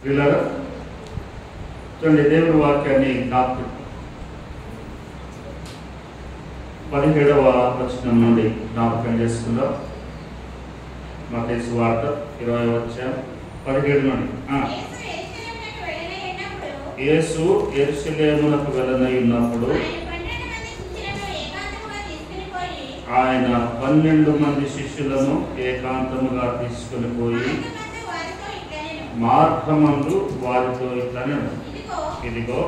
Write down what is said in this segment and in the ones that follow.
ప్రియులారా, చూడండి దేవుని వాక్యాన్ని జ్ఞాపకం 17వ వచనం నుండి జ్ఞాపకం చేసుకుందాం. మత్తయి సువార్త 20వ అధ్యాయం 17 నుండి. యేసు యెరూషలేమునకు వెళ్ళనయున్నప్పుడు ఆయన 12 మంది శిష్యులను ఏకాంతముగా తీసుకుని పోయి మార్గమందు వారితో ఇట్లనెను, ఇదిగో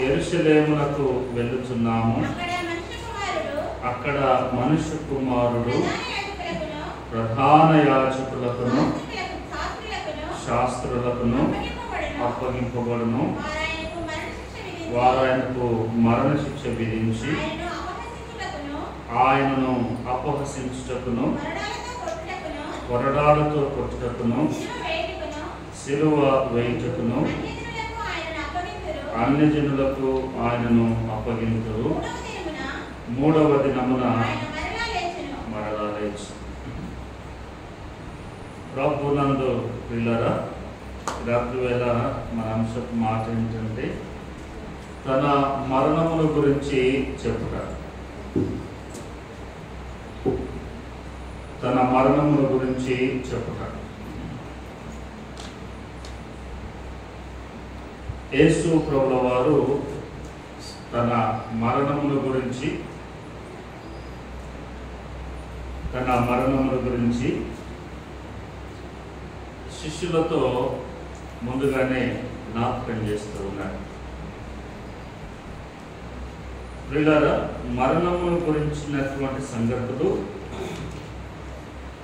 యెరూషలేమునకు వెళ్ళుచున్నాము, అక్కడ మనుష్య కుమారుడు ప్రధాన యాజకులకును శాస్త్రులకును అప్పగింపబడును, వారు ఆయనకు మరణ శిక్ష విధించి ఆయనను అపహసించుటకును కొరడాలతో కొట్టుటకును సిలువ వేయుటకును అన్ని జనులకు ఆయనను అప్పగింతురు, 3వ దినమున మరలా లేచును. ప్రభునందు ప్రియులారా, రాత్రి వేళ మన అంశపు మాట ఏంటంటే తన మరణముల గురించి చెప్పుట. తన మరణముల గురించి చెప్పుట. యేసు ప్రభుల వారు తన మరణముల గురించి శిష్యులతో ముందుగానే జ్ఞాపకం చేస్తూ ఉన్నారు. ప్రియులారా, మరణముల గురించినటువంటి సంగతులు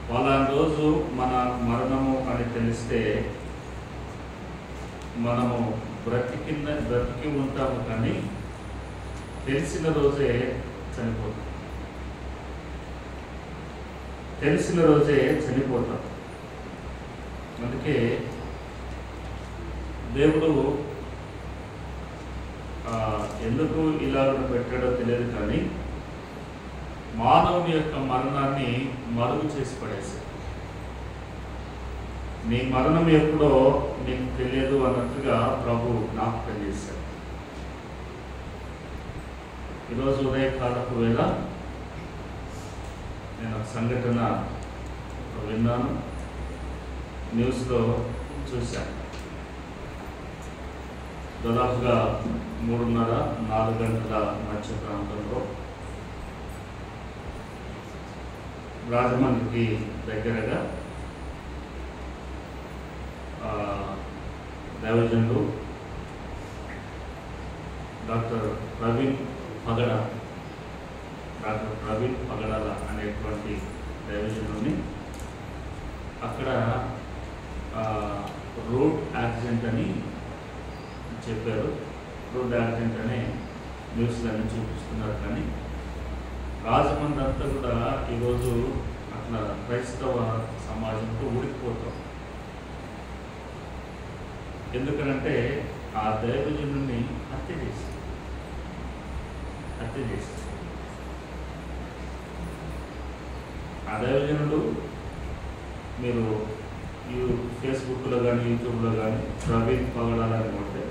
పలానా రోజు మన మరణము అని తెలిస్తే మనము బ్రతికి ఉంటాము, కానీ తెలిసిన రోజే చనిపోతాం. అందుకే దేవుడు ఎందుకు ఇలాగ పెట్టాడో తెలియదు, కానీ మానవుని యొక్క మరణాన్ని మరుగు చేసి పడేశాడు. నీ మరణం ఎప్పుడో నీకు తెలియదు అన్నట్టుగా ప్రభు జ్ఞాపకం చేశాడు. ఈరోజు ఉదయకాలపు వేళ నేను ఒక సంఘటన విన్నాను, న్యూస్లో చూశాను. దాదాపుగా 3:30-4 గంటల మధ్య ప్రాంతంలో రాజమండ్రికి దగ్గరగా దైవజనుడు డాక్టర్ ప్రవీణ్ పగడాల అనేటువంటి దైవజనుడిని అక్కడ రోడ్ యాక్సిడెంట్ అని చెప్పారు. రోడ్ యాక్సిడెంట్ అనే న్యూస్లన్నీ చూపిస్తున్నారు, కానీ రాజమండ్రి అంతా కూడా ఈరోజు అట్లా క్రైస్తవ సమాజంతో ఉడికిపోతాం. ఎందుకనంటే ఆ దైవజనుడిని హత్య చేసి ఆ దైవజనుడు మీరు ఫేస్బుక్లో కానీ యూట్యూబ్లో కానీ ప్రవీణ్ పగడాలని కొడితే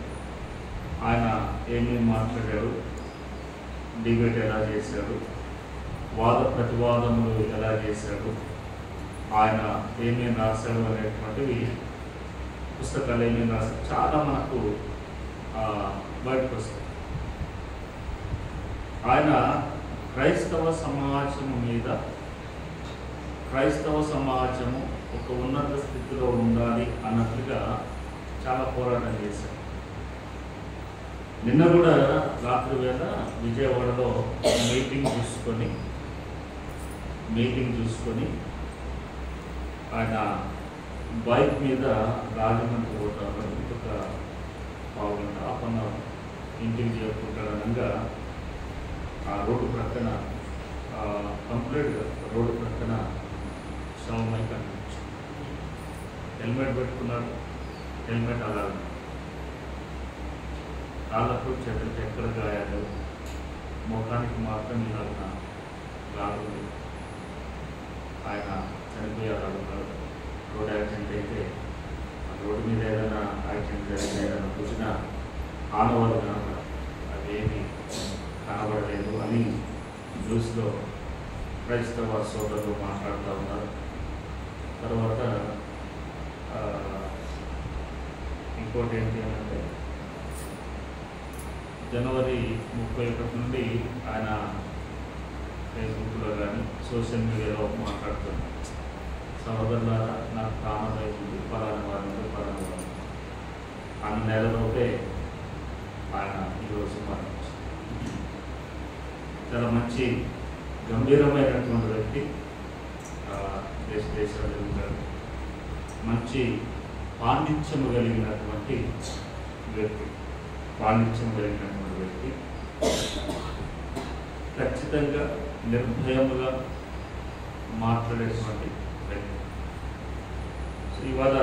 ఆయన ఏమేమి మాట్లాడాడు, డిబేట్ ఎలా చేశాడు, వాద ప్రతివాదములు ఎలా చేశాడు, ఆయన ఏమేమి రాశాడు అనేటువంటివి పుస్తకాలు ఏమేమి రాశాడు చాలా మనకు బయటకు వస్తాయి. ఆయన క్రైస్తవ సమాజము ఒక ఉన్నత స్థితిలో ఉండాలి అన్నట్లుగా చాలా పోరాటం చేశారు. నిన్న కూడా రాత్రి వేళ విజయవాడలో మీటింగ్ చూసుకొని ఆయన బైక్ మీద రాజమండ్రి పోతారు. ఇంకొక పావుగంట హాఫ్ ఇంటికి చేరుకుంటాడనగా ఆ రోడ్డు ప్రక్కన కంప్లీట్గా రోడ్డు ప్రక్కన శవమై కనిపించింది. హెల్మెట్ పెట్టుకున్నాడు, హెల్మెట్ అలా కాళ్ళకు చేతులకు ఎక్కడ గాయాలు, ముఖానికి మాత్రం ఇలాగ గాయాలు. ఆయన చనిపోయారు. రోడ్ యాక్సిడెంట్ అయితే రోడ్డు మీద ఏదైనా యాక్సిడెంట్ జరిగిన ఏదైనా కూర్చున్న ఆనవాళ్ళు కనుక అవేమి కనబడలేదు అని న్యూస్లో క్రైస్తవ సోదరులు మాట్లాడుతూ ఉన్నారు. తర్వాత ఇంకోటి ఏంటి అంటే జనవరి 31 నుండి ఆయన ఫేస్బుక్లో కానీ సోషల్ మీడియాలో మాట్లాడుతున్నాను, సహోదరులారా నాకు ప్రాణమైంది పలానా వారి నుండి పలానా వారు అన్న నెలలోపే ఆయన ఈరోజు మరణించారు. చాలా మంచి గంభీరమైనటువంటి వ్యక్తి, దేశాలు ఉంటాడు, మంచి పాండిత్యము కలిగినటువంటి వ్యక్తి, ఖచ్చితంగా నిర్భయముగా మాట్లాడేటువంటి వ్యక్తి. సో ఇవాళ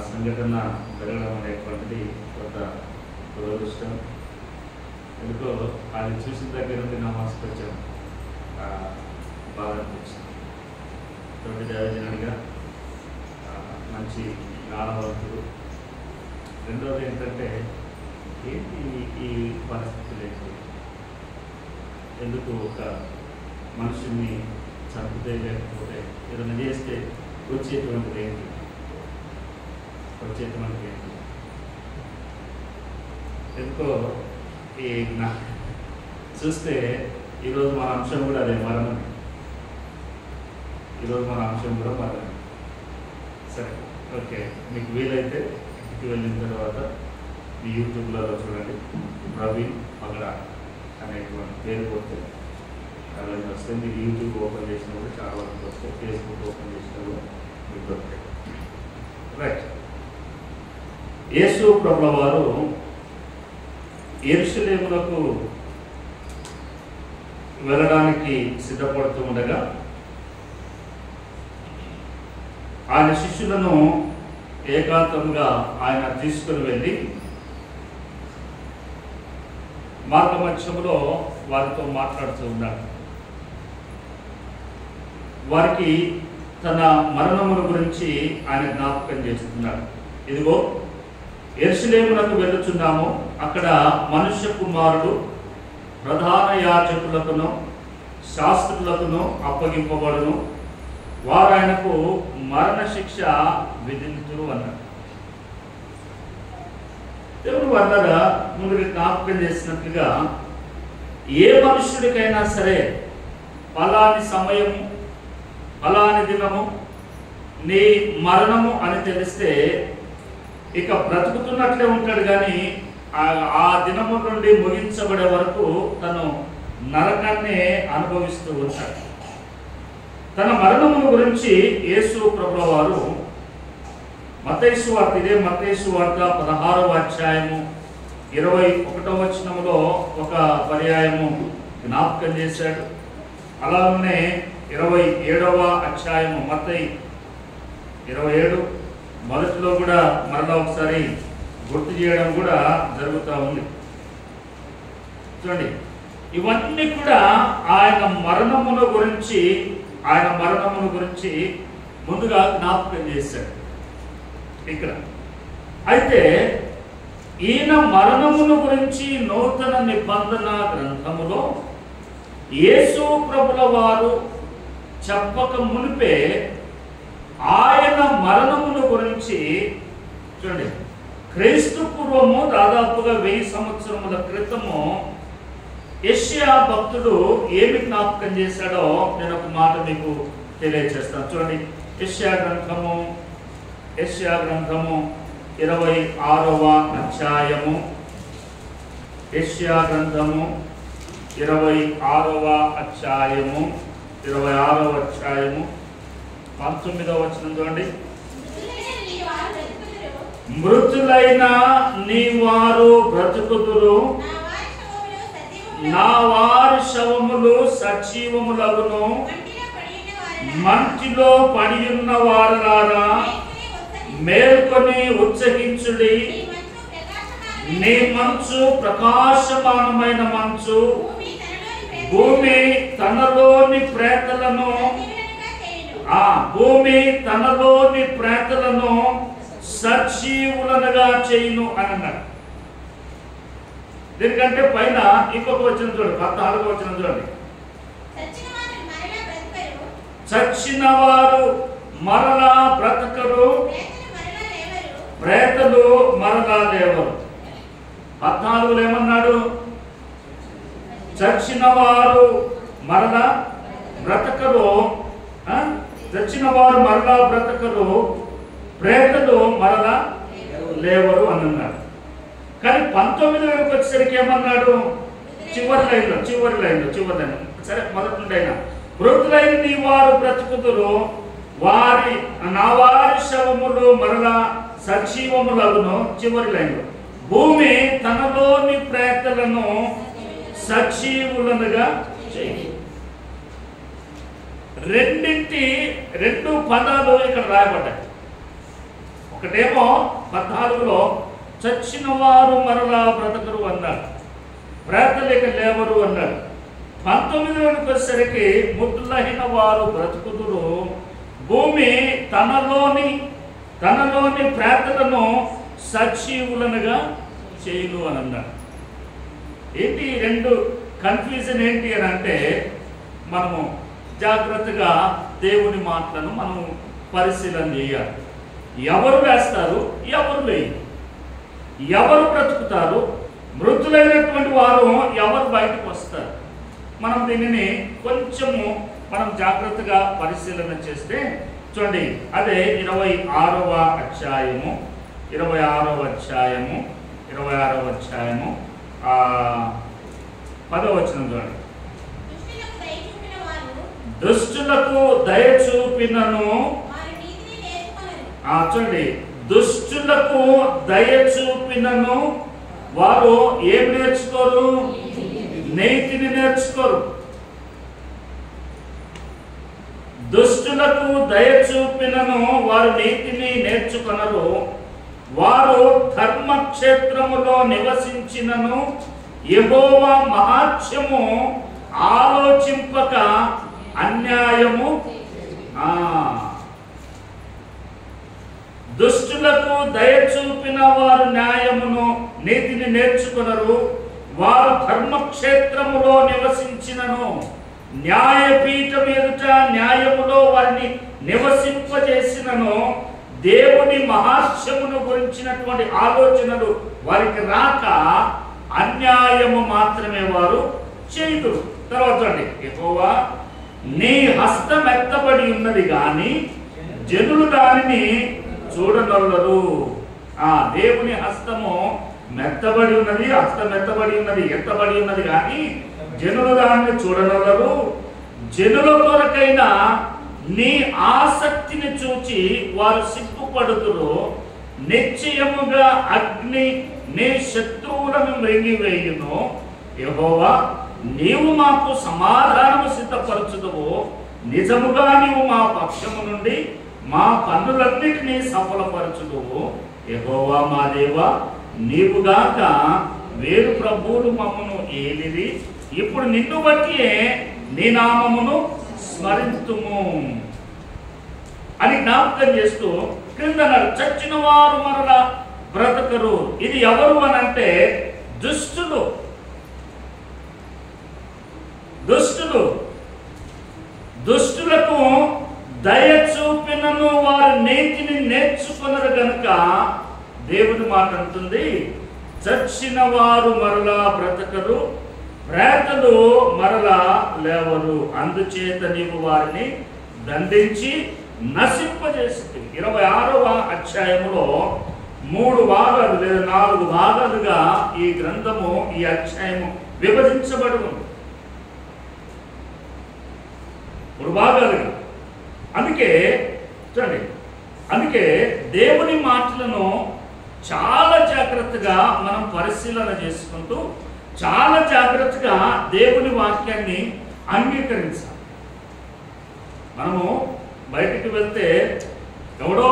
సంఘటన జరగడం అనేటువంటిది కొంత దురదృష్టం. ఎందుకో అది చూసిన దగ్గర నుండి నా మనసుకు వచ్చాను, బాగా అనిపించింది. తోటి దైవజనుడిగా మంచి జ్ఞానవంతుడు. రెండవది ఏంటంటే ఏంటి ఈ పరిస్థితులు ఏంటి, ఎందుకు ఒక మనుషుల్ని చంపితే లేకపోతే ఏదైనా చేస్తే వచ్చేటువంటిది ఏంటి ఎందుకో ఈ చూస్తే ఈరోజు మన అంశం కూడా అదే, మరణం. ఈరోజు మన అంశం కూడా మరణం. సరే, ఓకే, మీకు వీలైతే ఇంటికి వెళ్ళిన తర్వాత మీ యూట్యూబ్లో చూడండి, ప్రవీణ్ పగడా అనేటువంటి పేరు కొడితే అలాగే వస్తే మీరు యూట్యూబ్ ఓపెన్ చేసినప్పుడు చాలా వరకు వస్తే, ఫేస్బుక్ ఓపెన్ చేసినప్పుడు మీకు దొరుకుతాయి. రైట్. యేసు ప్రభుల వారు యెరూషలేమునకు వెళ్ళడానికి సిద్ధపడుతూ ఉండగా ఆయన శిష్యులను ఏకాంతంగా ఆయన తీసుకుని వెళ్ళి మార్గమధ్యములో వారితో మాట్లాడుతూ ఉన్నాడు. వారికి తన మరణముల గురించి ఆయన జ్ఞాపకం చేస్తున్నాడు. ఇదిగో యెరూషలేమునకు వెళ్ళుచున్నాము, అక్కడ మనుష్య కుమారుడు ప్రధాన యాజకులకును శాస్త్రులకును అప్పగింపబడును, వారు ఆయనకు మరణ శిక్ష విధించురు అన్నాడు. దేవుడు అన్నారా ముందుగా జ్ఞాపకం చేసినట్లుగా ఏ మనుష్యుడికైనా సరే ఫలాని సమయము ఫలాని దినము నీ మరణము అని తెలిస్తే ఇక బ్రతుకుతున్నట్లే ఉంటాడు, కానీ ఆ దినము నుండి ముగించబడే వరకు తను నరకాన్ని అనుభవిస్తూ ఉంటాడు. తన మరణము గురించి యేసు ప్రభుల వారు మత్తయి సువార్త, ఇదే మత్తయి సువార్త 16వ అధ్యాయము 21వ వచనములో ఒక పర్యాయము జ్ఞాపకం చేశాడు. అలానే 27వ అధ్యాయము మత్తయి 27 మొదటిలో కూడా మరలా ఒకసారి గుర్తు చేయడం కూడా జరుగుతూ ఉంది. చూడండి, ఇవన్నీ కూడా ఆయన మరణముల గురించి ముందుగా జ్ఞాపకం చేశాడు ఇక్కడ. అయితే ఈయన మరణముల గురించి నూతన నిబంధన గ్రంథములో యేసు ప్రభుల వారు చెప్పక మునిపే ఆయన మరణముల గురించి చూడండి, క్రీస్తు పూర్వము దాదాపుగా 1000 సంవత్సరముల క్రితము యెషయా భక్తుడు ఏమి జ్ఞాపకం చేశాడో నేను ఒక మాట మీకు తెలియజేస్తాను. చూడండి, యెషయా గ్రంథము 26వ అధ్యాయము, యెషయా గ్రంథము 26వ అధ్యాయము 19వ వచనం చూడండి. మృతులైన నీ వారు బ్రతుకుదురు, నా వారి శవములు సజీవములగును, మంటిలో పడి ఉన్న వారులారా మేల్కొని ఉత్సహించుడి, నీ మంచు ప్రకాశమానమైన మంచు, భూమి తనలోని ప్రేతలను సజీవులనుగా చేయును అని అన్నాడు. దీనికంటే పైన ఇంకొక వచనం చూడండి, 14వ వచనం చూడండి. చచ్చిన వారు మరలా బ్రతకరు, ప్రేతలు మరలా లేవరు. 14లో ఏమన్నాడు? చచ్చిన వారు మరలా బ్రతకరు, చచ్చిన వారు మరలా బ్రతకరు, ప్రేతలు మరలా లేవరు అని అన్నాడు. కానీ 19 వచ్చేసరికి ఏమన్నాడు? చివరి లైన్లో సరే మొదటి నుండి అయినా మృతులైన నీ వారు బ్రతుకుదురు, నా వారి శవములు మరలా సజీవములగును. చివరి లైన్లో భూమి తనలోని ప్రేతలను సజీవులనుగా చేయి. రెండు పదాలు ఇక్కడ రాయబడ్డాయి. ఒకటేమో 14లో చచ్చిన వారు మరలా బ్రతకరు అన్నాడు, ప్రేతలేక లేవరు అన్నాడు. 19లోకి వచ్చేసరికి మృతులైన వారు బ్రతుకుదురు, భూమి తనలోని ప్రేతలను సజీవులనుగా చేయును అని అన్నాడు. ఏంటి రెండు కన్ఫ్యూజన్ ఏంటి అని అంటే, మనము జాగ్రత్తగా దేవుని మాటలను మనం పరిశీలన చేయాలి. ఎవరు వేస్తారు, ఎవరు వేయరు, ఎవరు బ్రతుకుతారు, మృతులైనటువంటి వారు ఎవరు బయటకు వస్తారు. మనం దీనిని కొంచెము మనం జాగ్రత్తగా పరిశీలన చేస్తే చూడండి, అదే 26వ అధ్యాయము 10వ వచనం చూడండి. దుష్టులకు దయ చూపినను, చూడండి, దుష్టులకు దయ చూపినను వారు ఏం నేర్చుకోరు? నీతిని నేర్చుకోరు. దుష్టులకు దయ చూపినను వారు నీతిని నేర్చుకొనరు. వారు ధర్మక్షేత్రములో నివసించినను యెహోవా మహాత్మ్యము ఆలోచింపక అన్యాయము. దుష్టులకు దయ చూపిన వారు న్యాయమును నీతిని నేర్చుకొనరు. వారు ధర్మక్షేత్రములో నివసించినను, న్యాయపీఠం ఎదుట న్యాయములో వారిని నివసింపజేసినను దేవుని మహాత్మ్యమును గురించినటువంటి ఆలోచనలు వారికి రాక అన్యాయము మాత్రమే వారు చేయుదురు. తర్వాత యెహోవా నీ హస్తం ఎత్తబడి ఉన్నది గాని జనులు దానిని చూడనొల్లరు. దేవుని హస్తము మెత్తబడి ఉన్నది, హస్తం ఎత్తబడి ఉన్నది కానీ జనులు దాన్ని చూడనొల్లరు. జనుల కొరకైనా నీ ఆసక్తిని చూచి వారు సిగ్గుపడుతురు. నిశ్చయముగా అగ్ని నీ శత్రువులను మృంగివేయును. యెహోవా నీవు మాకు సమాధానము సిద్ధపరచుదువు. నిజముగా నీవు మా పక్షము నుండి మా పనులన్నిటినీ సఫలపరచుదువు. యెహోవా మా దేవా, నీవుగాక వేరు ప్రభువులు మమ్మను ఏలిరి. ఇప్పుడు నిన్ను బట్టియే నీ నామమును స్మరింతుము అని జ్ఞాపకం చేస్తూ క్రింద చచ్చిన వారు మరలా బ్రతకరు. ఇది ఎవరు అని అంటే దుష్టులు. దుష్టులకు దయ చూపినను వారు నీతిని నేర్చుకున్నారు గనుక దేవుని మాట అంటుంది, చచ్చిన వారు మరలా బ్రతకరు, ప్రేతలు మరలా లేవరు. అందుచేత నీవు వారిని దండించి నశింపజేస్తుంది. 26వ అధ్యాయములో 3 భాగాలు లేదా 4 భాగాలుగా ఈ గ్రంథము, ఈ అధ్యాయము విభజించబడి ఉంది. 3 భాగాలుగా. అందుకే దేవుని మాటలను చాలా జాగ్రత్తగా మనం పరిశీలన చేసుకుంటూ చాలా జాగ్రత్తగా దేవుని వాక్యాన్ని అంగీకరించాలి. మనము బయటికి వెళ్తే ఎవడో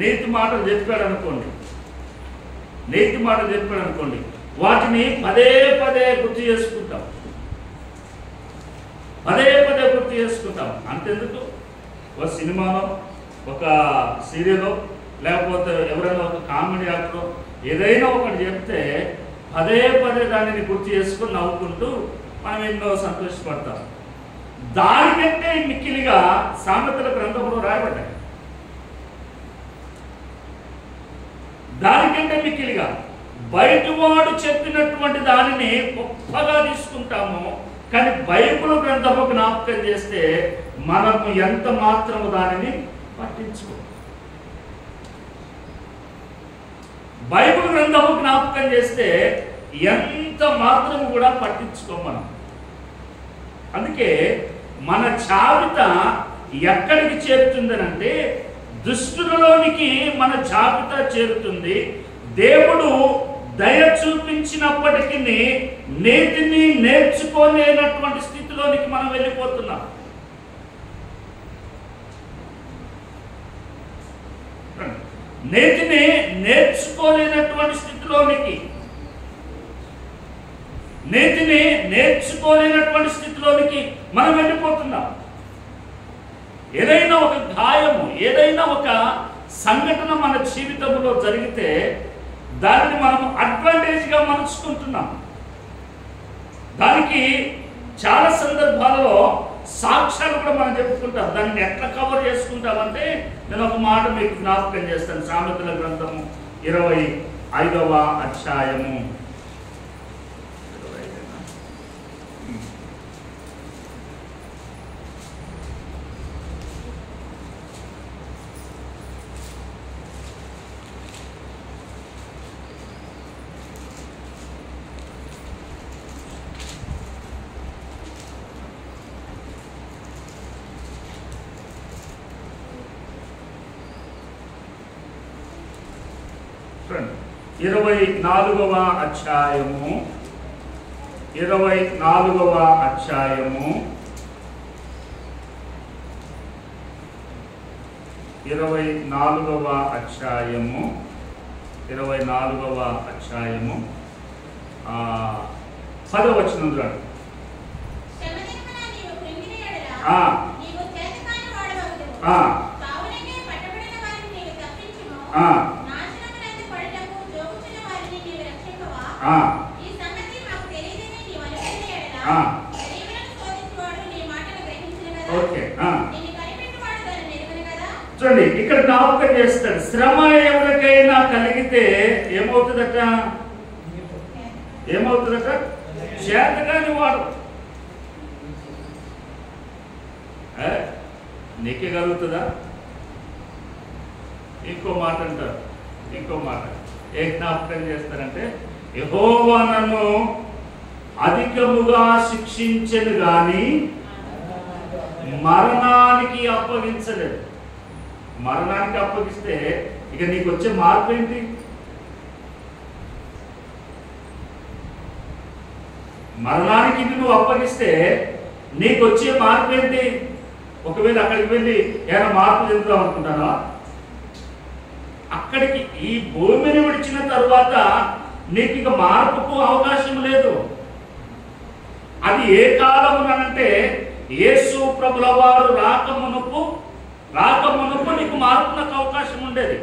నీతి మాటలు చెప్పాడు అనుకోండి, వాటిని పదే పదే గుర్తు చేసుకుంటాం. అంతెందుకు, ఒక సినిమాలో, ఒక సీరియల్లో లేకపోతే ఎవరైనా ఒక కామెడీ యాక్టర్ ఏదైనా ఒకటి చెప్తే పదే పదే దానిని గుర్తు చేసుకుని నవ్వుకుంటూ మనం ఎన్నో సంతోషపడతాం. దానికంటే మిక్కిలిగా సామెతల గ్రంథంలో రాయబడ్డాయి. దానికంటే మిక్కిలిగా బయటవాడు చెప్పినటువంటి దానిని గొప్పగా తీసుకుంటాము, కానీ బైబిల్ గ్రంథము జ్ఞాపకం చేస్తే మనము ఎంత మాత్రము దానిని పట్టించుకో. బైబిల్ గ్రంథము జ్ఞాపకం చేస్తే ఎంత మాత్రం కూడా పట్టించుకో మనం. అందుకే మన జాబితా ఎక్కడికి చేరుతుందనంటే దుష్టులలోనికి మన జాబితా చేరుతుంది. దేవుడు దయ చూపించినప్పటికీ నీతిని నేర్చుకోలేనటువంటి స్థితిలోనికి మనం వెళ్ళిపోతున్నాం. నీతిని నేర్చుకోలేనటువంటి స్థితిలోనికి మనం వెళ్ళిపోతున్నాం. ఏదైనా ఒక గాయము, ఏదైనా ఒక సంఘటన మన జీవితంలో జరిగితే దానిని మనం అడ్వాంటేజ్గా మలుచుకుంటున్నాం. దానికి చాలా సందర్భాలలో సాక్ష్యాలు కూడా మనం చెప్పుకుంటాం. దాన్ని ఎట్లా కవర్ చేసుకుంటామంటే నేను ఒక మాట మీకు జ్ఞాపకం చేస్తాను. సామెతల గ్రంథము 25వ అధ్యాయము 24వ అధ్యాయము 24వ అధ్యాయము 24వ అధ్యాయము 24వ అధ్యాయము 10వ వచనం చూడండి. చూడండి, ఇక్కడ జ్ఞాపకం చేస్తాడు. శ్రమ ఎవరికైనా కలిగితే ఏమవుతుందట? చేతగాని వాడు. నీకే కలుగుతుందా? ఇంకో మాట అంటారు. ఇంకో మాట ఏ జ్ఞాపకం చేస్తారంటే, యెహోవా నన్ను అధికముగా శిక్షించెను గాని మరణానికి అప్పగించలేదు. మరణానికి అప్పగిస్తే ఇక నీకు వచ్చే మార్పు ఏంటి? మరణానికి నువ్వు అప్పగిస్తే నీకు వచ్చే మార్పు ఏంటి? ఒకవేళ అక్కడికి వెళ్ళి ఏమైనా మార్పు చెందుదాం అనుకుంటానా? అక్కడికి ఈ భూమిని విడిచిన తరువాత నీకు ఇక మార్పుకు అవకాశం లేదు. అది ఏ కాలమునంటే యేసు ప్రభుల వారు రాకమునుపు నీకు మార్పునకు అవకాశం ఉండేది.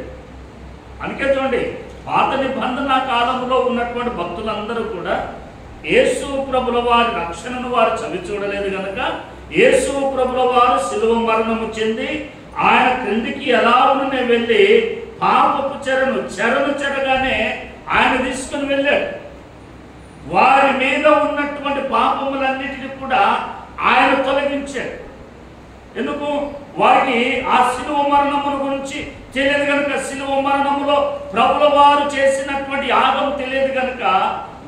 అందుకే చూడండి, పాత నిబంధన కాలంలో ఉన్నటువంటి భక్తులందరూ కూడా యేసు ప్రభుల వారి రక్షణను వారు చవి చూడలేదు కనుక యేసు ప్రభుల వారు శిలువ మరణము చెంది ఆయన క్రిందికి ఎలాగనే వెళ్ళి పాపపు చెరను చెరగానే ఆయన తీసుకుని వెళ్ళాడు. వారి మీద ఉన్నటువంటి పాపములన్నిటిని కూడా ఆయన తొలగించాడు. ఎందుకు? వారికి ఆ శిలువ మరణముల గురించి తెలియదు కనుక, శిలువ మరణములో ప్రభుల వారు చేసినటువంటి యాగం తెలియదు కనుక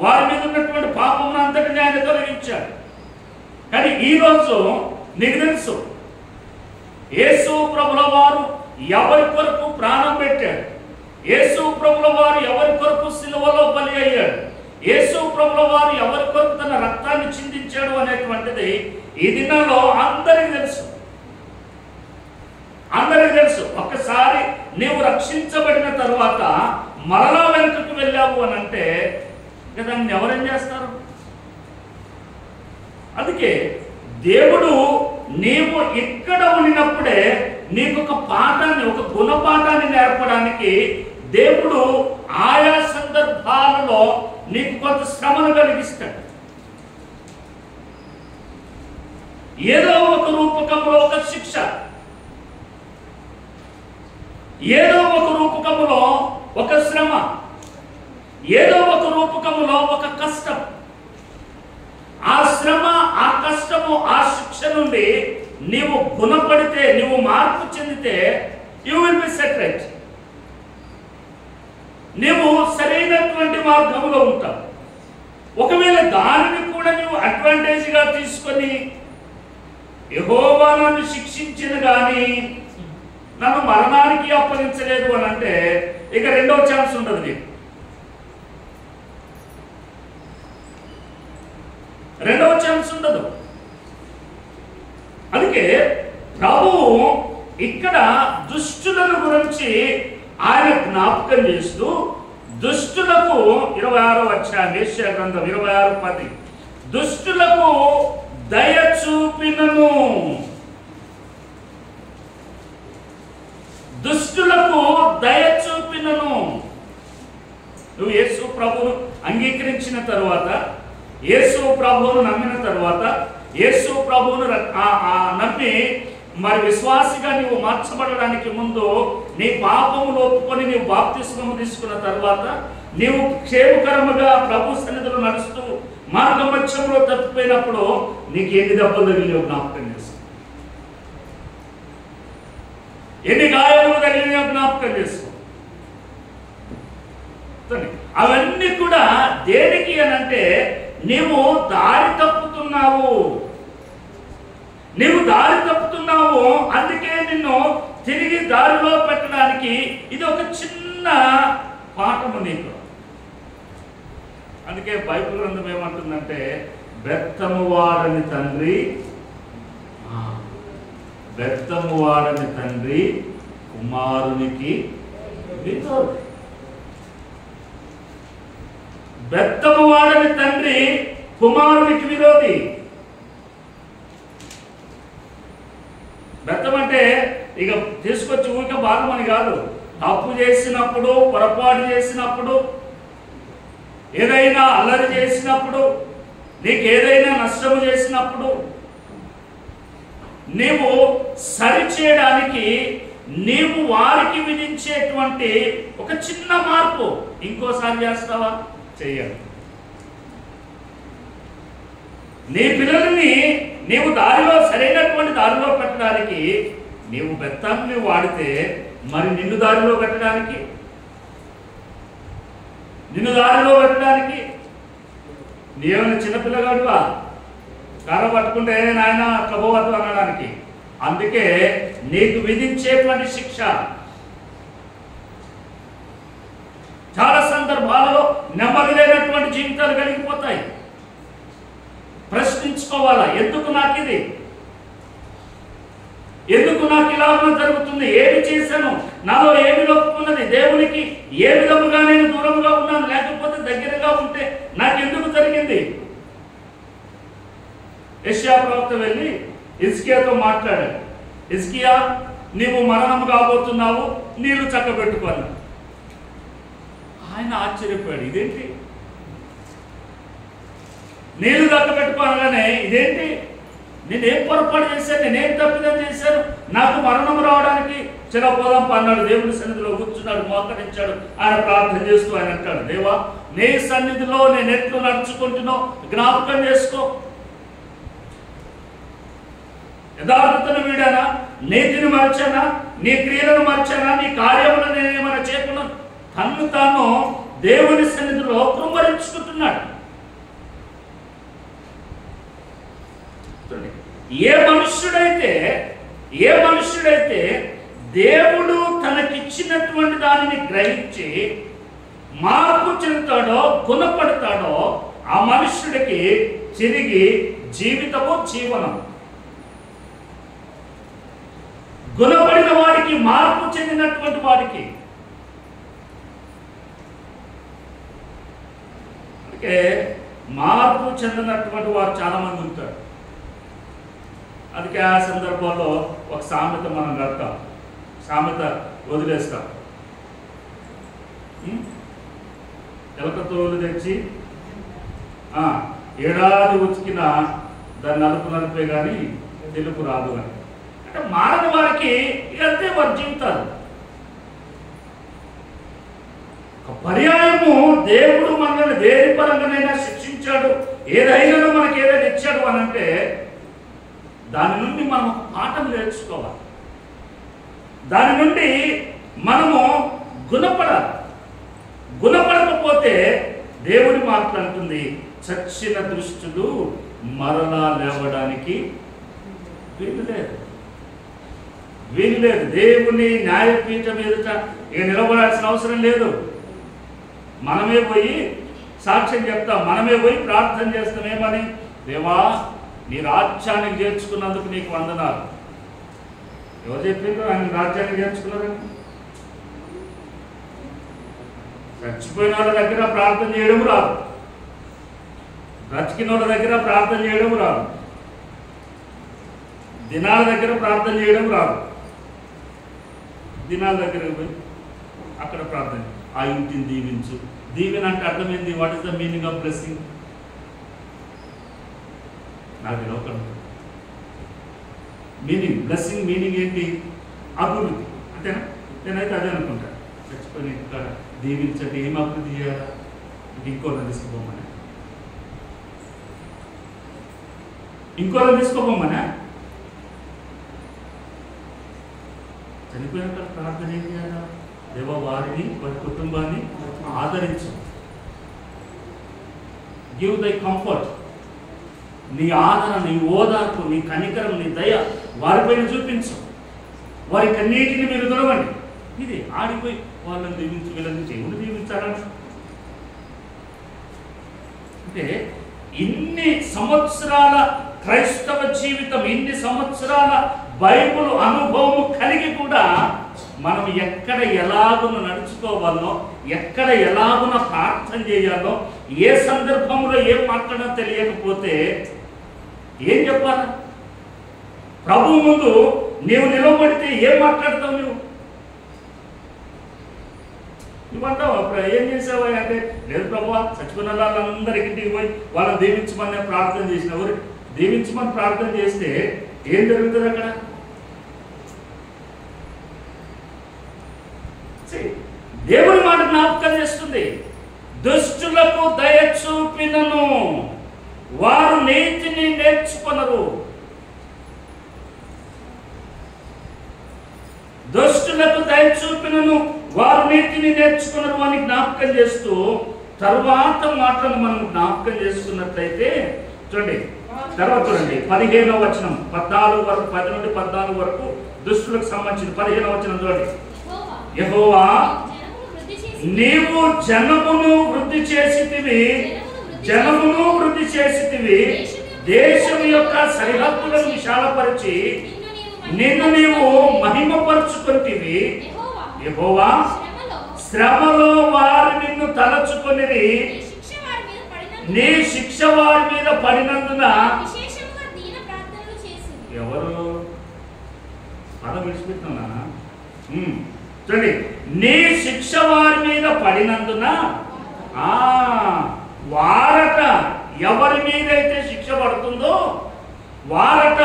వారి మీద ఉన్నటువంటి పాపమును అంతటిని ఆయన తొలగించాడు. కానీ ఈరోజు నీకు తెలుసు, యేసు ప్రభుల వారు ఎవరి కొరకు ప్రాణం పెట్టాడు, యేసు ప్రభుల వారు ఎవరి కొరకు శిలువలో బలి అయ్యాడు, యేసు ప్రభుల వారు ఎవరి కొరకు తన రక్తాన్ని చిందించాడు అనేటువంటిది ఈ దినాల్లో అందరికీ తెలుసు. ఒక్కసారి నీవు రక్షించబడిన తరువాత మరలా వెనుకకు వెళ్ళావు అని అంటే దాన్ని ఎవరేం చేస్తారు? అందుకే దేవుడు నీవు ఇక్కడ ఉన్నప్పుడే నీకు ఒక పాఠాన్ని, ఒక గుణపాఠాన్ని నేర్పడానికి దేవుడు ఆయా సందర్భాలలో నీకు కొంత శ్రమను కలిగిస్తాడు. ఏదో ఒక రూపకంలో ఒక శిక్ష, ఏదో ఒక రూపకములో ఒక శ్రమ, ఏదో ఒక రూపకములో ఒక కష్టం. ఆ శ్రమ, ఆ కష్టము, ఆ శిక్ష నుండి నీవు గుణపడితే, నీవు మార్పు చెందితే, you will be set right. నీవు సరైనటువంటి మార్గంలో ఉంటావు. ఒకవేళ దానిని కూడా నీవు అడ్వాంటేజ్గా తీసుకొని యెహోవా నన్ను శిక్షించిన కానీ నన్ను మరణానికి అప్పగించలేదు అని అంటే ఇక రెండో ఛాన్స్ ఉండదు నీకు. రెండవ ఛాన్స్ ఉండదు. అందుకే ప్రభువు ఇక్కడ దుష్టులను గురించి ఆయన జ్ఞాపకం చేస్తూ, దుష్టులకు 26వ అధ్యాయం యెషయా గ్రంథం 26:10, దుష్టులకు దయ చూపినను, దుష్టులకు దయ చూపినను. నువ్వు యేసు ప్రభువును అంగీకరించిన తరువాత, యేసు ప్రభువును నమ్మిన తరువాత, యేసు ప్రభువును నమ్మి మరి విశ్వాసిగా నీవు మార్చబడడానికి ముందు నీ పాపములు ఒప్పుకొని నీవు బాప్తిస్మము తీసుకున్న తర్వాత, నీవు క్షేమకరముగా ప్రభు సన్నిధిలో నడుస్తూ మార్గమధ్యంలో తప్పిపోయినప్పుడు నీకు ఎన్ని దెబ్బలు తగిలినో జ్ఞాపకం చేసుకో, ఎన్ని గాయాలు తగిలినో జ్ఞాపకం చేసుకో. అవన్నీ కూడా దేనికి అనంటే నీవు దారి తప్పుతున్నావు, నీవు దారి తప్పుతున్నావు. అందుకే నిన్ను తిరిగి దారిలో పెట్టడానికి ఇది ఒక చిన్న పాఠము నీకు. అందుకే బైబిల్ గ్రంథం ఏమంటుందంటే, బెత్తము వాడని తండ్రి, బెత్తము వాడని తండ్రి కుమారునికి విరోధి. బెత్తము వాడని తండ్రి కుమారునికి విరోధి. బెత్తం అంటే ఇక తీసుకొచ్చి ఊరిక బాధమని కాదు. తప్పు చేసినప్పుడు, పొరపాటు చేసినప్పుడు, ఏదైనా అల్లరి చేసినప్పుడు, నీకు ఏదైనా నష్టము చేసినప్పుడు నీవు సరిచేయడానికి నీవు వారికి విధించేటువంటి ఒక చిన్న మార్పు ఇంకోసారి చేస్తావా? చెయ్యాలి. నీ పిల్లల్ని నీవు దారిలో, సరైనటువంటి దారిలో పెట్టడానికి నీవు బెత్తాన్ని వాడితే మరి నిన్ను దారిలో పెట్టడానికి, నీవేమైనా చిన్నపిల్లగాడువా? కర్ర పట్టుకుంటే నాయన కబోవద్దు అనడానికి. అందుకే నీకు విధించేటువంటి శిక్ష చాలా సందర్భాలలో నెమ్మది లేనటువంటి జీవితాలు కలిగిపోతాయి. ప్రశ్నించుకోవాలా, ఎందుకు నాకు ఇది, ఎందుకు నాకు ఇలా జరుగుతుంది, ఏమి చేశాను, నాలో ఏమి లోపుకున్నది, దేవునికి ఏ విధముగా నేను దూరంగా ఉన్నాను, లేకపోతే దగ్గరగా ఉంటే నాకెందుకు జరిగింది. యెషయా ప్రవక్త వెళ్ళి హిజ్కియాతో మాట్లాడాడు. హిజ్కియా, నీవు మరణం కాబోతున్నావు, నీళ్లు చక్కబెట్టుకోను. ఆయన ఆశ్చర్యపోయాడు, ఇదేంటి నీళ్లు చక్కబెట్టుకోనగానే, ఇదేంటి, నేనేం పొరపాటు చేశాను, నేనేం తప్పిదం చేశాను, నాకు మరణం రావడానికి చిరపోదాం అన్నాడు. దేవుడి సన్నిధిలో కూర్చున్నాడు, మోకరించాడు. ఆయన ప్రార్థన చేస్తూ ఆయన అంటాడు, దేవా, నీ సన్నిధిలో నేను ఎట్లు నడుచుకుంటున్నో జ్ఞాపకం చేసుకో. యథార్థతను వీడానా, నీతిని మర్చానా, నీ క్రియలను మర్చానా, నీ కార్యములను నేనేమైనా చేయకుండా తన్ను తాను దేవుని సన్నిధిలో కృంభరించుకుంటున్నాడు. ఏ మనుష్యుడైతే దేవుడు తనకిచ్చినటువంటి దానిని గ్రహించి మార్పు చెందుతాడో, గుణపడతాడో, ఆ మనుష్యుడికి తిరిగి జీవితము, జీవనం. గుణపడిన వాడికి, మార్పు చెందినటువంటి వాడికి. అందుకే మార్పు చెందినటువంటి వారు చాలా మంది ఉంటారు. అందుకే ఆ సందర్భంలో ఒక సామెత మనం కడతాం, సామెత వదిలేస్తాం. ఎలక తోలు తెచ్చి ఏడాది ఉతికిన దాన్ని నలుపే కానీ తెలుపు రాదు అని. అంటే మారని వారికి అంతే వారి జీవితాలు. ఒక పర్యాయము దేవుడు మనల్ని దేని పరంగానైనా శిక్షించాడు, ఏదైనా మనకి ఏదైనా ఇచ్చాడు అని అంటే దాని నుండి మనం పాఠం నేర్చుకోవాలి, దాని నుండి మనము గుణపడాలి. గుణపడకపోతే దేవుడి మాట్లాడుతుంది, చచ్చిన దృష్టులు మరలా లేవడానికి వీలు లేదు. దేవుని న్యాయపీఠం ఎదుట ఇక నిలబడాల్సిన అవసరం లేదు. మనమే పోయి సాక్ష్యం చెప్తాం, మనమే పోయి ప్రార్థన చేస్తాం. ఏమని? దేవా, నీ రాజ్యానికి చేర్చుకున్నందుకు నీకు వందనాలు. ఎవరు చెప్పిండ్రు ఆయన రాజ్యానికి చేర్చుకున్నారని? చచ్చిపోయిన వాళ్ళ దగ్గర ప్రార్థన చేయడం రాదు, బ్రతికిన వాళ్ళ దగ్గర ప్రార్థన చేయడం రాదు, దినాల దగ్గర ప్రార్థన చేయడం రాదు. దినాల దగ్గర పోయి అక్కడ ప్రార్థన, ఆ ఇంటిని దీవించు. దీవెన అంటే అర్థమైంది. What is the meaning of blessing? నాకు లోకం మీనింగ్, బ్లెస్సింగ్ మీనింగ్ ఏంటి? అభివృద్ధి అంతేనా? నేనైతే అదే అనుకుంటా. చచ్చిపోయిన ఇక్కడ దీవించండి, ఏం అభివృద్ధి చేయాలా? ఇంకోళ్ళని తీసుకోమని, ఇంకోళ్ళని తీసుకోమన్నా. చనిపోయిన ప్రార్థన ఏం చేయాలా? దేవా, వారిని వారి కుటుంబాన్ని ఆదరించు. గివ్ దై కంఫర్ట్. నీ ఆదరణ, నీ ఓదార్పు, నీ కనికరం, నీ దయ వారిపైన చూపించు. వారి కన్నీటిని మీరు దొరవండి. ఇది ఆడిపోయి వాళ్ళని దీవించు, వీళ్ళని దేవుడు దీవించాలని అంటే ఇన్ని సంవత్సరాల క్రైస్తవ జీవితం, ఇన్ని సంవత్సరాల బైబుల్ అనుభవం కలిగి కూడా మనం ఎక్కడ ఎలాగున నడుచుకోవాలో, ఎక్కడ ఎలాగున ప్రార్థన చేయాలో, ఏ సందర్భంలో ఏం మాట్లాడాలో తెలియకపోతే ఏం చెప్పాలి? ప్రభు ముందు నీవు నిలబడితే ఏం మాట్లాడతావు? నువ్వంటావు అప్పుడు ఏం చేసావా అంటే, లేదు ప్రభు, చచ్చిపోయిన వాళ్ళందరి ఇంటికి పోయి వాళ్ళని దీవించమని ప్రార్థన చేసిన. ఎవరు దీవించమని ప్రార్థన చేస్తే ఏం జరుగుతుంది అక్కడ? దేవుని మాట జ్ఞాపకం చేస్తుంది. దుష్టులకు దయ చూపినను వారు నీతిని నేర్చుకొనరు. దుష్టులకు దయ చూపినను వారు నీతిని నేర్చుకున్నారు అని జ్ఞాపకం చేస్తూ తరువాత మాటలను మనం జ్ఞాపకం చేసుకున్నట్లయితే చూడండి, తర్వాత చూడండి 15వ వచనం 14 వరకు, 10 నుండి 14 వరకు దుష్టులకు సంబంధించిన 15వ వచనం చూడండి. యెహోవా, నీవు జనమును వృద్ధి చేసితివి, దేశం యొక్క సరిహద్దులను విశాలపరిచి నిన్ను నీవు మహిమపరుచుకొంటివి. యెహోవా, శ్రమలో వారు నిన్ను తలచుకొనిరి, నీ శిక్ష వారి మీద పడినందున. ఎవరు పదం విడిచిపెట్టినా చూడండి, నీ శిక్ష వారి మీద పడినందున వారట, ఎవరి మీదైతే శిక్ష పడుతుందో వారట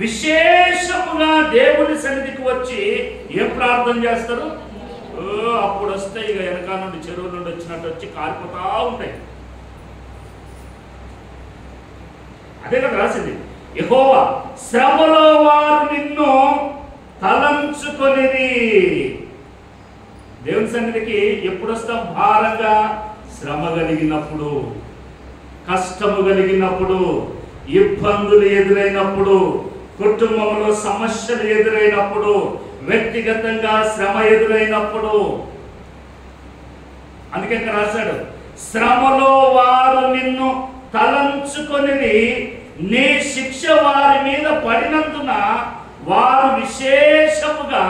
విశేషముగా దేవుని సన్నిధికి వచ్చి ఏం ప్రార్థన చేస్తారు? అప్పుడు వస్తాయి ఇక వెనకాల నుండి చెరువు నుండి వచ్చినట్టు వచ్చి కారిపోతా ఉంటాయి. అదే కదా రాసింది. యెహోవా, శ్రమలో వారు నిన్ను తలంచుకొనిరి. దేవుని సన్నిధికి ఎప్పుడు వస్తాం? భారంగా, శ్రమ కలిగినప్పుడు, కష్టము కలిగినప్పుడు, ఇబ్బందులు ఎదురైనప్పుడు, కుటుంబంలో సమస్యలు ఎదురైనప్పుడు, వ్యక్తిగతంగా శ్రమ ఎదురైనప్పుడు. అందుకే రాశాడు, శ్రమలో వారు నిన్ను తలంచుకొనిరి, నీ శిక్ష వారి మీద పడినందున వారు విశేషముగా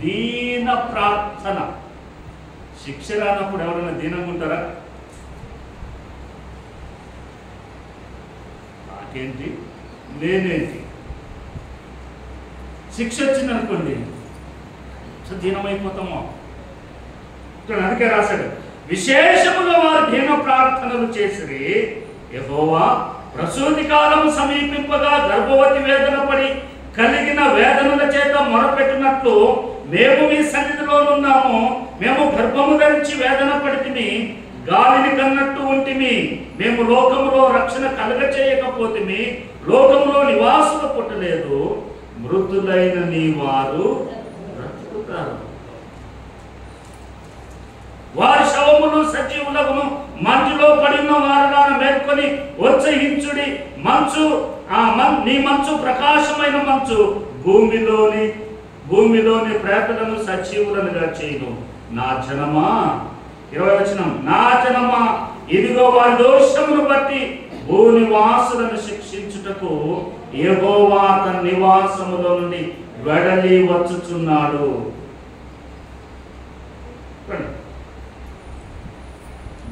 దీన ప్రార్థన. శిక్ష రానప్పుడు ఎవరైనా దీనంగా ఉంటారా? నాకేంటి, నేనేంటి, శిక్ష వచ్చింది అనుకోండి, దీనమైపోతామో. అందుకే రాశాడు, విశేషముగా వారు దీన ప్రార్థనలు చేసిరి. యెహోవా ప్రసూతి కాలము సమీపింపగా గర్భవతి వేదన పడి కలిగిన వేదనల చేత మొరపెట్టినట్లు మేము మీ సన్నిధిలోనున్నాము. మేము గర్భము ధరించి వేదన పడితిమి, గాలిని కన్నట్టు ఉంటిమి. మేము లోకములో రక్షణ కలగచేయకపోతిమి, లోకములో నివాసులు పుట్టలేదు. మృతులైన నీ వారు బ్రతుకుతారు. వారి శవములు సజీవులకును మంచులో పడిన వారుగా మేల్కొని ఉత్సహించుడి. మంచు నీ మంచు ప్రకాశమైన మంచు భూమిలోని ప్రేతలను సజీవులనుగా చేయును. నా జనమా, 20వ వచనం, నా జనమా, ఇదిగో వారి దోషమును బట్టి భూనివాసులను శిక్షించుటకు యెహోవా తన నివాసములో నుండి వెడలి వచ్చుచున్నాడు.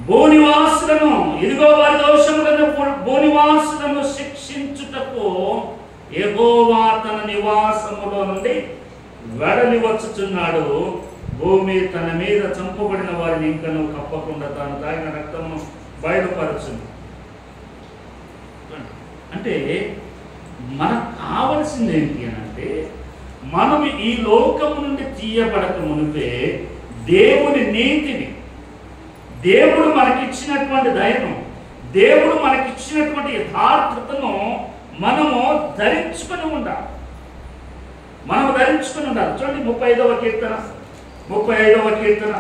భూనివాసులను, ఇదిగో వారి దోషములను, భూనివాసులను శిక్షించుటకు యెహోవా తన నివాసములో నుండి వెడలి వచ్చుచున్నాడు. భూమి తన మీద చంపబడిన వారిని ఇంకను కప్పకుండా తాను తాగిన రక్తమును బయలుపరచును. అంటే మనకు కావలసింది ఏంటి అని అంటే, మనం ఈ లోకము నుండి తీయబడక మునిపే దేవుని నీతిని, దేవుడు మనకిచ్చినటువంటి దయను, దేవుడు మనకిచ్చినటువంటి యథార్థతను మనము ధరించుకొని ఉండాలి. మనము ధరించుకొని ఉండాలి. చూడండి 35వ కీర్తన 35వ కీర్తన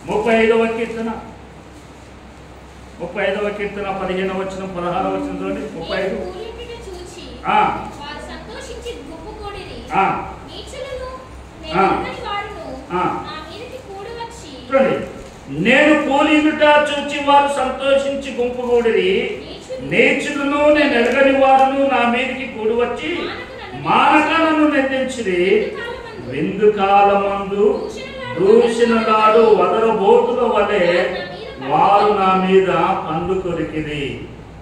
35వ కీర్తన 35వ కీర్తన 15వ వచనం 16వ వచనం చూడండి. 35 చూడండి. నేను కూలినుట చూచి వారు సంతోషించి గుంపుగూడిరి. నీచులను నేను ఎరగని వారును నా మీదికి కూడి వచ్చి మానక నన్ను నిందించిరి. విందు కాలమందు దూషణలాడు వదరబోతుల వలె వారు నా మీద పండు కొరికిది.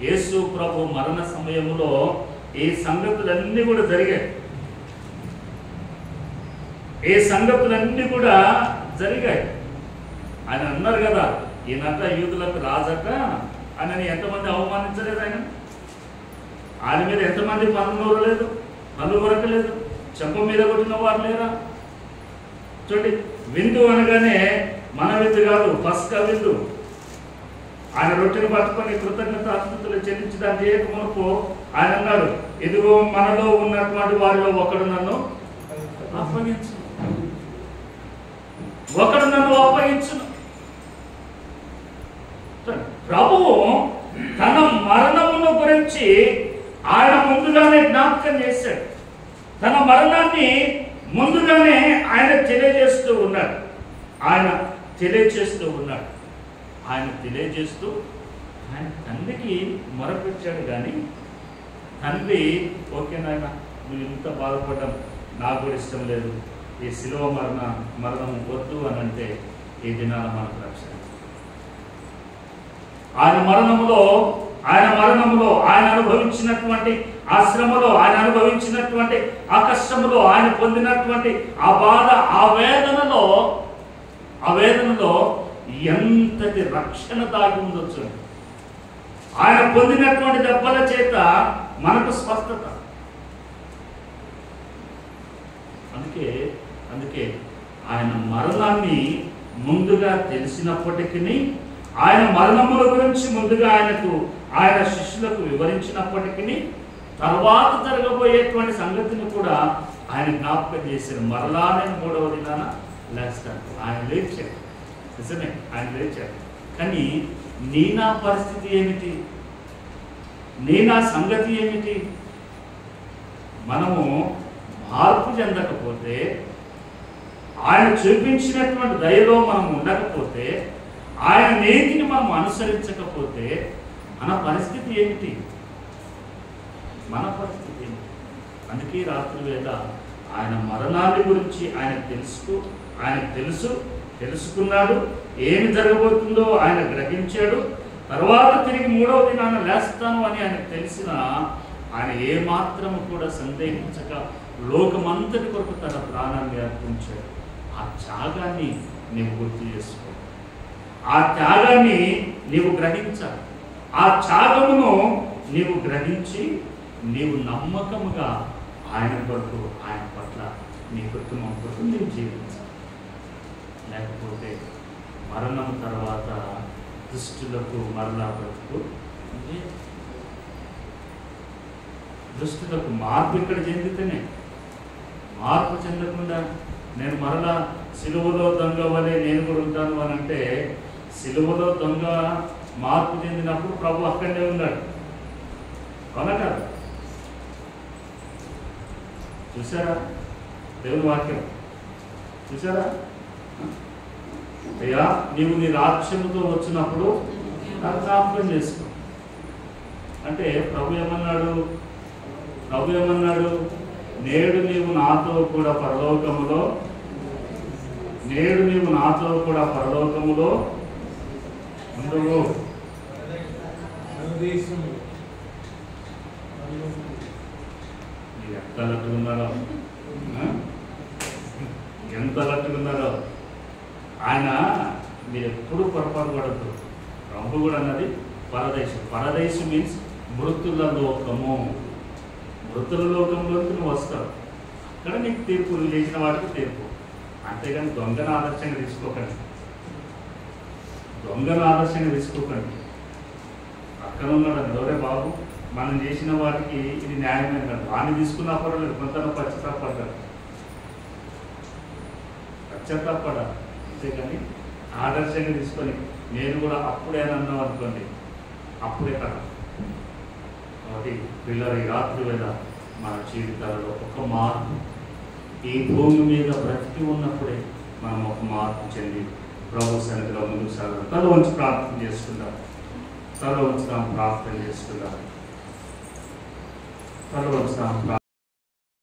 యేసు ప్రభు మరణ సమయంలో ఈ సంగతులన్నీ కూడా జరిగాయి. ఈ సంగతులన్నీ కూడా జరిగాయి. ఆయన అన్నారు కదా, ఈయనట యూదులకు రాజట అని ఎంతమంది అవమానించలేదు. ఆయన మీద ఎంతమంది పనులు నూరలేదు, పనులు కొరకలేదు, చెంప మీద కొట్టిన వారు లేరా? చూడండి, విందు అనగానే మన విందు కాదు, పస్కా విందు. ఆయన రొట్టెను పట్టుకొని కృతజ్ఞతాస్తుతులు చెల్లించి దాన్ని చేయక మునుపు ఆయన అన్నాడు, ఇదిగో మనలో ఉన్నటువంటి వారిలో ఒకడు నన్ను అప్పగించు, ఒకడు నన్ను అప్పగించును. ప్రభువు తన మరణమును గురించి ఆయన ముందుగానే జ్ఞాపకం చేశాడు. తన మరణాన్ని ముందుగానే ఆయన తెలియజేస్తూ ఉన్నాడు. ఆయన తెలియజేస్తూ ఆయన తండ్రికి మొరపెట్టాడు. కానీ తండ్రి, ఓకే నాయన, నువ్వు ఇంత బాధపడడం నాకు కూడా ఇష్టం లేదు, ఈ శిలువ మరణం వద్దు అని అంటే ఈ దినాల మనకు రక్షణ. ఆయన మరణములో ఆయన అనుభవించినటువంటి ఆ శ్రమలో, ఆయన అనుభవించినటువంటి ఆ కష్టములో, ఆయన పొందినటువంటి ఆ బాధ, ఆ వేదనలో ఎంతటి రక్షణ దాగి ఉండొచ్చు. ఆయన పొందినటువంటి దెబ్బల చేత మనకు స్వస్థత. అందుకే ఆయన మరణాన్ని ముందుగా తెలిసినప్పటికీ, ఆయన మరణముల గురించి ముందుగా ఆయన శిష్యులకు వివరించినప్పటికీ, తర్వాత జరగబోయేటువంటి సంగతిని కూడా ఆయన జ్ఞాపకం చేశారు. మరలా నేను 3వ దినాన లేస్తాను. ఆయన లేచారు, నిజమే, ఆయన లేచారు. కానీ నా పరిస్థితి ఏమిటి? నా సంగతి ఏమిటి? మనము మార్పు చెందకపోతే, ఆయన చూపించినటువంటి దయలో మనం ఉండకపోతే, ఆయన నీతిని మనం అనుసరించకపోతే మన పరిస్థితి ఏమిటి? అందుకే రాత్రి వేళ ఆయన మరణాన్ని గురించి ఆయన తెలుసుకున్నాడు. ఏమి జరగబోతుందో ఆయన గ్రహించాడు. తర్వాత తిరిగి 3వ దినాన లేస్తాను అని ఆయనకు తెలిసిన ఆయన ఏమాత్రము కూడా సందేహించక లోకమంతటి కొరకు తన ప్రాణాన్ని అర్పించాడు. ఆ త్యాగాన్ని నీవు గుర్తు చేసుకో, ఆ త్యాగాన్ని నీవు గ్రహించాలి. ఆ త్యాగమును నీవు గ్రహించి నీవు నమ్మకముగా ఆయన కొరకు, ఆయన పట్ల నీ కుటుంబం కొరకు నీవు జీవించాలి. లేకపోతే మరణం తర్వాత దుష్టులకు మరలా బ్రతుకు లేదు. దుష్టులకు మార్పు ఇక్కడ చెందితేనే, మార్పు చెందకుండా నేను మరలా సిలువలో దొంగ వలె నేను కూడా ఉంటాను అని అంటే, సిలువలో దొంగ మార్పు చెందినప్పుడు ప్రభు అక్కడనే ఉన్నాడు. అవునా కాదు? చూసారా దేవుని వాక్యం? చూసారా? అయ్యా నీవు నీ రాజ్యముతో వచ్చినప్పుడు నాకు జ్ఞాపకం చేసుకో అంటే ప్రభు ఏమన్నాడు? నేడు నీవు నాతో కూడా పరలోకములో, నేడు నీవు నాతో కూడా పరలోకములో ఉండవు. ఎంత లట్టుకున్నారో, ఎంత లట్టుకున్నారో. ఆయన మీరు ఎప్పుడు పొరపాటు పడద్దు. ప్రభు కూడా అన్నది పరదేశం. పరదేశం మీన్స్ మృతుల లోకము. మృతుల లోకంలోకి నువ్వు వస్తావు, అక్కడ నీకు తీర్పు, లేచిన వాటికి తీర్పు. అంతేగాని దొంగను ఆదర్శంగా తీసుకోకండి, దొంగను ఆదర్శంగా తీసుకోకండి. పక్కన ఉన్నాడు ఎవరే బాబు, మనం చేసిన వాటికి ఇది న్యాయమైన కాదు, వాడిని తీసుకున్నా పర్వాలేదు, కొంత పశ్చాత్తాపడ్డాడు, పశ్చాత్తాపడాలి. అంతేగాని ఆదర్శంగా తీసుకొని నేను కూడా అప్పుడే అన్నాం అనుకోండి, అప్పుడే కదా. కాబట్టి పిల్లలు ఈ రాత్రి వేళ మన జీవితాలలో ఒక మార్పు, ఈ భూమి మీద బ్రతికి ఉన్నప్పుడే మనం ఒక మార్పు చెంది ప్రభు సన్నిధిలో ముందుకు సాగాలి. తల వంచి ప్రార్థన చేసుకుందాం, తల వంచుతాం, ప్రార్థన చేసుకుందాం, తల వంచుతాం.